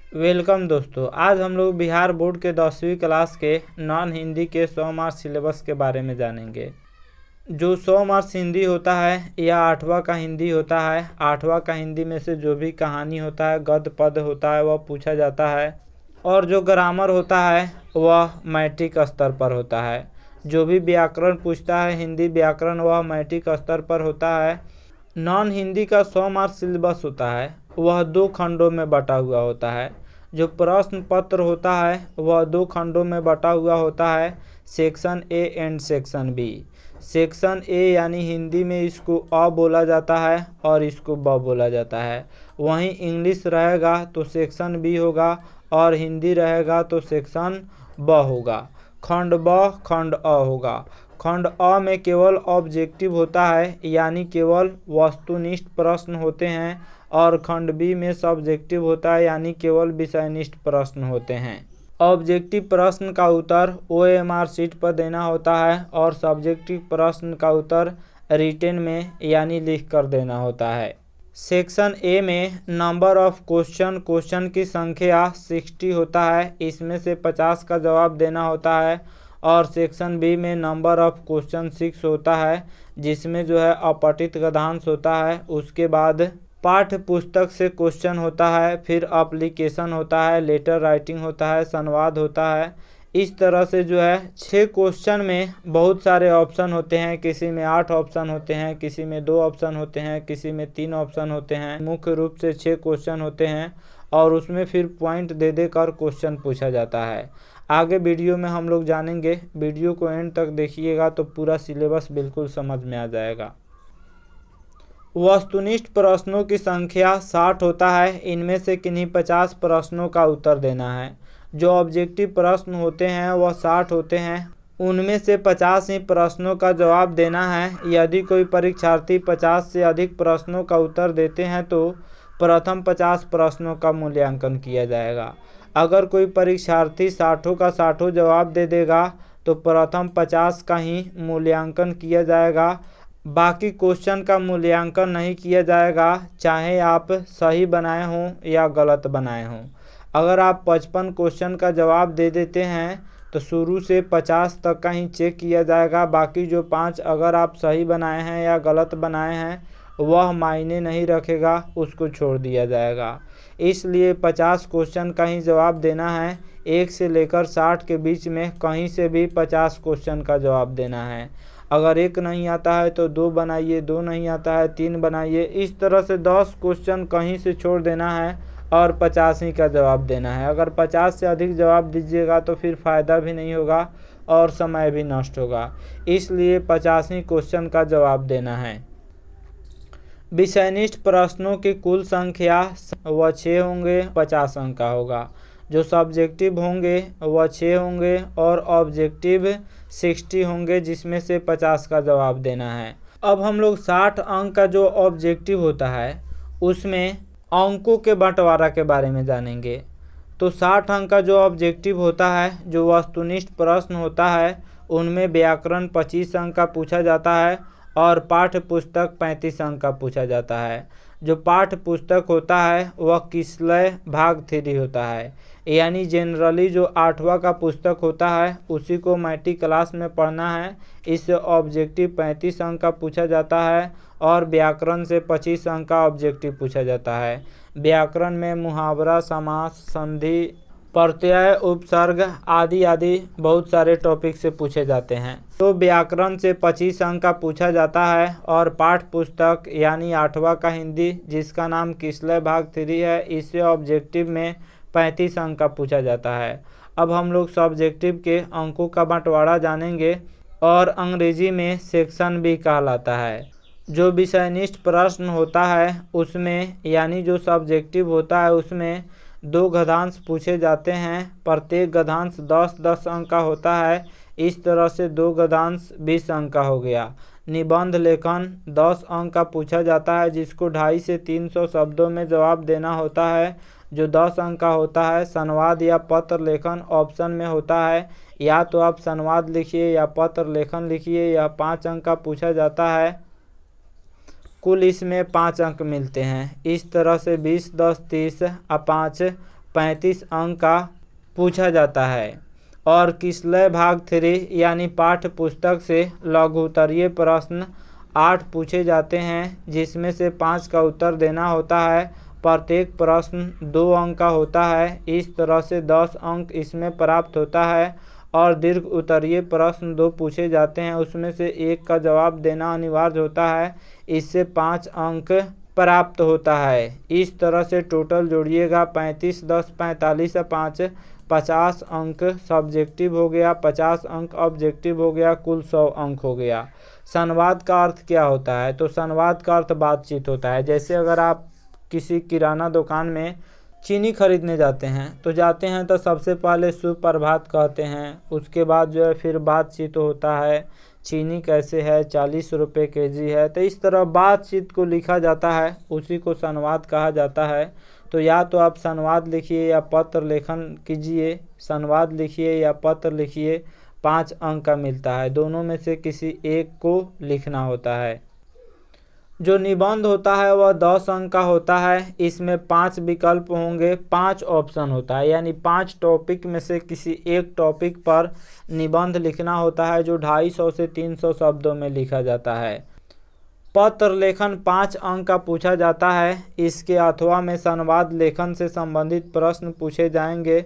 Welcome दोस्तों, आज हम लोग बिहार बोर्ड के 10वीं क्लास के नॉन हिंदी के 100 मार्क्स सिलेबस के बारे में जानेंगे। जो 100 मार्क्स हिंदी होता है या 8वां का हिंदी होता है। 8वां का हिंदी में से जो भी कहानी होता है, गद्य पद होता है, वह पूछा जाता है। और जो ग्रामर होता है वह मैट्रिक स्तर पर होता है। जो भी व्याकरण पूछता है, हिंदी व्याकरण, वह मैट्रिक स्तर पर होता है। नॉन हिंदी का 100 मार्क्स सिलेबस होता है, वह 2 खंडों में बटा हुआ होता है। जो प्रश्न पत्र होता है वह 2 खंडों में बटा हुआ होता है, section A and section B. Section A यानी हिंदी में इसको अ बोला जाता है और इसको ब बोला जाता है। वहीं इंग्लिश रहेगा तो सेक्शन बी होगा और हिंदी रहेगा तो सेक्शन ब होगा। खंड ब खंड अ होगा। खंड अ में केवल ऑब्जेक्टिव होता है, यानी केवल वस्तुनिष्ठ प्रश्न होते हैं, और खंड बी में सब्जेक्टिव होता है, यानी केवल विषयनिष्ठ प्रश्न होते हैं। ऑब्जेक्टिव प्रश्न का उत्तर OMR शीट पर देना होता है और सब्जेक्टिव प्रश्न का उत्तर रिटन में यानी लिख कर देना होता है। सेक्शन ए में नंबर ऑफ क्वेश्चन की संख्या 60 होता है, इसमें से 50 का जवाब देना होता है। और सेक्शन बी में नंबर ऑफ क्वेश्चन 6 होता है, जिसमें जो है अपठित गद्यांश होता है। उसके बाद पाठ्य पुस्तक से क्वेश्चन होता है, फिर एप्लीकेशन होता है, लेटर राइटिंग होता है, संवाद होता है। इस तरह से जो है 6 क्वेश्चन में बहुत सारे ऑप्शन होते हैं। किसी में 8 ऑप्शन होते हैं, किसी में 2 ऑप्शन होते हैं, किसी में 3 ऑप्शन होते हैं। मुख्य रूप से 6 क्वेश्चन होते हैं और उसमें फिर पॉइंट दे देकर क्वेश्चन पूछा जाता है। आगे वीडियो में हम लोग जानेंगे, वीडियो को एंड तक देखिएगा तो पूरा सिलेबस बिल्कुल समझ में आ जाएगा। वस्तुनिष्ठ प्रश्नों की संख्या 60 होता है, इनमें से किन्हीं 50 प्रश्नों का उत्तर देना है। जो ऑब्जेक्टिव प्रश्न होते हैं वह 60 होते हैं, उनमें से 50 ही प्रश्नों का जवाब देना है। यदि कोई परीक्षार्थी 50 से अधिक प्रश्नों का उत्तर देते हैं तो प्रथम 50 प्रश्नों का मूल्यांकन किया जाएगा। अगर कोई परीक्षार्थी 60 का 60 जवाब दे देगा तो प्रथम 50 का ही मूल्यांकन किया जाएगा। बाकी क्वेश्चन का मूल्यांकन नहीं किया जाएगा, चाहे आप सही बनाए हों या गलत बनाए हों। अगर आप 55 क्वेश्चन का जवाब दे देते हैं तो शुरू से 50 तक का ही चेक किया जाएगा। बाकी जो 5 अगर आप सही बनाए हैं या गलत बनाए हैं वह मायने नहीं रखेगा, उसको छोड़ दिया जाएगा। इसलिए 50 क्वेश्चन का ही जवाब देना है। 1 से लेकर 60 के बीच में कहीं से भी 50 क्वेश्चन का जवाब देना है। अगर 1 नहीं आता है तो 2 बनाइए, 2 नहीं आता है 3 बनाइए। इस तरह से 10 क्वेश्चन कहीं से छोड़ देना है और 50 ही का जवाब देना है। अगर 50 से अधिक जवाब दीजिएगा तो फिर फ़ायदा भी नहीं होगा और समय भी नष्ट होगा। इसलिए 50 ही क्वेश्चन का जवाब देना है। विषयनिष्ठ प्रश्नों की कुल संख्या वह 6 होंगे, 50 अंक का होगा। जो सब्जेक्टिव होंगे वह 6 होंगे और ऑब्जेक्टिव 60 होंगे, जिसमें से 50 का जवाब देना है। अब हम लोग 60 अंक का जो ऑब्जेक्टिव होता है उसमें अंकों के बंटवारा के बारे में जानेंगे। तो 60 अंक का जो ऑब्जेक्टिव होता है, जो वस्तुनिष्ठ प्रश्न होता है, उनमें व्याकरण 25 अंक का पूछा जाता है और पाठ्य पुस्तक 35 अंक का पूछा जाता है। जो पाठ्य पुस्तक होता है वह किसलय भाग 3 होता है, यानी जनरली जो 8वां का पुस्तक होता है उसी को मैट्रिक क्लास में पढ़ना है। इससे ऑब्जेक्टिव 35 अंक का पूछा जाता है और व्याकरण से 25 अंक का ऑब्जेक्टिव पूछा जाता है। व्याकरण में मुहावरा, समास, संधि, प्रत्यय, उपसर्ग आदि आदि बहुत सारे टॉपिक से पूछे जाते हैं। तो व्याकरण से 25 अंक का पूछा जाता है और पाठ्य पुस्तक यानी 8वां का हिंदी, जिसका नाम किसलय भाग 3 है, इससे ऑब्जेक्टिव में 35 अंक का पूछा जाता है। अब हम लोग सब्जेक्टिव के अंकों का बंटवारा जानेंगे और अंग्रेजी में सेक्शन बी कहलाता है। जो विषयनिष्ठ प्रश्न होता है उसमें, यानी जो सब्जेक्टिव होता है उसमें 2 गद्यांश पूछे जाते हैं। प्रत्येक गद्यांश 10-10 अंक का होता है। इस तरह से 2 गद्यांश 20 अंक का हो गया। निबंध लेखन 10 अंक का पूछा जाता है, जिसको 250 से 300 शब्दों में जवाब देना होता है, जो 10 अंक का होता है। संवाद या पत्र लेखन ऑप्शन में होता है, या तो आप संवाद लिखिए या पत्र लेखन लिखिए। यह 5 अंक का पूछा जाता है। कुल इसमें 5 अंक मिलते हैं। इस तरह से 20, 10, 30 और 5 35 अंक का पूछा जाता है। और किसलय भाग 3 यानी पाठ्य पुस्तक से लघु उत्तरीय प्रश्न 8 पूछे जाते हैं, जिसमें से 5 का उत्तर देना होता है। प्रत्येक प्रश्न 2 अंक का होता है। इस तरह से 10 अंक इसमें प्राप्त होता है। और दीर्घ उत्तरीय प्रश्न 2 पूछे जाते हैं, उसमें से 1 का जवाब देना अनिवार्य होता है। इससे 5 अंक प्राप्त होता है। इस तरह से टोटल जोड़िएगा 35 10 45 5 50 अंक सब्जेक्टिव हो गया, 50 अंक ऑब्जेक्टिव हो गया, कुल 100 अंक हो गया। संवाद का अर्थ क्या होता है? तो संवाद का अर्थ बातचीत होता है। जैसे अगर आप किसी किराना दुकान में चीनी खरीदने जाते हैं तो सबसे पहले सुप्रभात कहते हैं, उसके बाद जो है फिर बातचीत होता है, चीनी कैसे है, 40 रुपये केजी है। तो इस तरह बातचीत को लिखा जाता है, उसी को संवाद कहा जाता है। तो या तो आप संवाद लिखिए या पत्र लेखन कीजिए, संवाद लिखिए या पत्र लिखिए, 5 अंक का मिलता है। दोनों में से किसी एक को लिखना होता है। जो निबंध होता है वह 10 अंक का होता है। इसमें 5 विकल्प होंगे, 5 ऑप्शन होता है, यानी 5 टॉपिक में से किसी एक टॉपिक पर निबंध लिखना होता है, जो 250 से 300 शब्दों में लिखा जाता है। पत्र लेखन 5 अंक का पूछा जाता है। इसके अथवा में संवाद लेखन से संबंधित प्रश्न पूछे जाएंगे।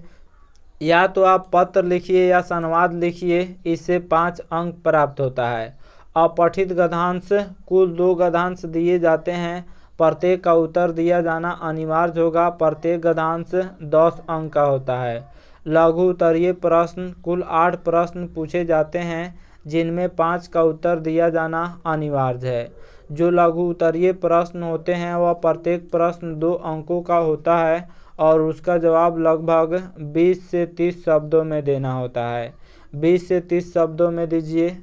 या तो आप पत्र लिखिए या संवाद लिखिए, इससे 5 अंक प्राप्त होता है। अपठित गद्यांश कुल 2 गद्यांश दिए जाते हैं, प्रत्येक का उत्तर दिया जाना अनिवार्य होगा। प्रत्येक गद्यांश 10 अंक का होता है। लघु उत्तरीय प्रश्न कुल 8 प्रश्न पूछे जाते हैं, जिनमें 5 का उत्तर दिया जाना अनिवार्य है। जो लघु उत्तरीय प्रश्न होते हैं वह प्रत्येक प्रश्न 2 अंकों का होता है और उसका जवाब लगभग 20 से 30 शब्दों में देना होता है। 20 से 30 शब्दों में दीजिए।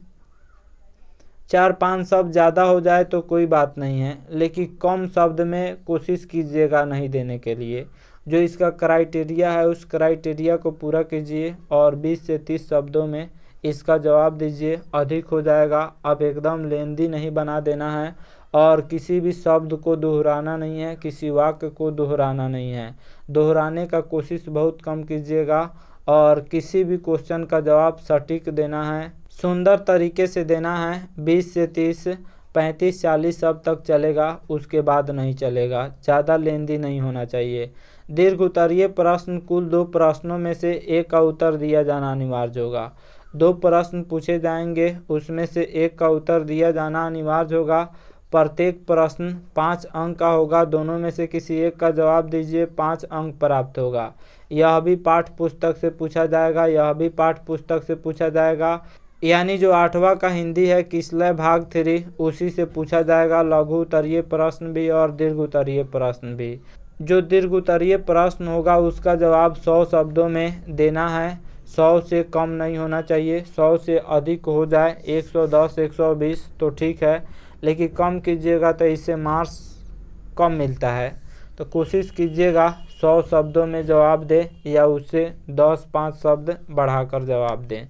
4-5 शब्द ज़्यादा हो जाए तो कोई बात नहीं है, लेकिन कम शब्द में कोशिश कीजिएगा नहीं देने के लिए। जो इसका क्राइटेरिया है उस क्राइटेरिया को पूरा कीजिए और 20 से 30 शब्दों में इसका जवाब दीजिए। अधिक हो जाएगा, अब एकदम लेंदी नहीं बना देना है और किसी भी शब्द को दोहराना नहीं है, किसी वाक्य को दोहराना नहीं है। दोहराने का कोशिश बहुत कम कीजिएगा और किसी भी क्वेश्चन का जवाब सटीक देना है, सुंदर तरीके से देना है। 20 से 30 35-40 शब्द तक चलेगा, उसके बाद नहीं चलेगा, ज़्यादा लेंदी नहीं होना चाहिए। दीर्घ उत्तरीय प्रश्न कुल 2 प्रश्नों में से 1 का उत्तर दिया जाना अनिवार्य होगा। 2 प्रश्न पूछे जाएंगे, उसमें से 1 का उत्तर दिया जाना अनिवार्य होगा। प्रत्येक प्रश्न 5 अंक का होगा। दोनों में से किसी एक का जवाब दीजिए, 5 अंक प्राप्त होगा। यह भी पाठ्य पुस्तक से पूछा जाएगा, यह भी पाठ्य पुस्तक से पूछा जाएगा। यानी जो 8वां का हिंदी है किसलय भाग 3 उसी से पूछा जाएगा। लघु उत्तरीय प्रश्न भी और दीर्घ उत्तरीय प्रश्न भी। जो दीर्घ उत्तरीय प्रश्न होगा उसका जवाब 100 शब्दों में देना है। 100 से कम नहीं होना चाहिए, 100 से अधिक हो जाए 110 120 तो ठीक है, लेकिन कम कीजिएगा तो इससे मार्क्स कम मिलता है। तो कोशिश कीजिएगा 100 शब्दों में जवाब दें या उससे 10-5 शब्द बढ़ाकर जवाब दें।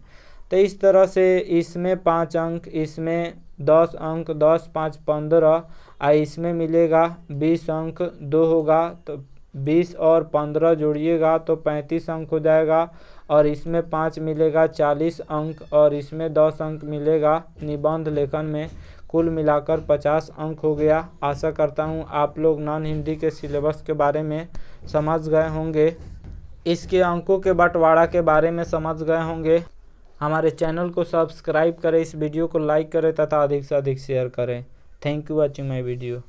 तो इस तरह से इसमें 5 अंक, इसमें 10 अंक, 10 5 15 और इसमें मिलेगा 20 अंक। 2 होगा तो 20 और 15 जोड़िएगा तो 35 अंक हो जाएगा और इसमें 5 मिलेगा 40 अंक और इसमें 10 अंक मिलेगा निबंध लेखन में। कुल मिलाकर 50 अंक हो गया। आशा करता हूँ आप लोग नॉन हिंदी के सिलेबस के बारे में समझ गए होंगे, इसके अंकों के बंटवारा के बारे में समझ गए होंगे। हमारे चैनल को सब्सक्राइब करें, इस वीडियो को लाइक करें तथा अधिक से अधिक शेयर करें। Thank you watching my video.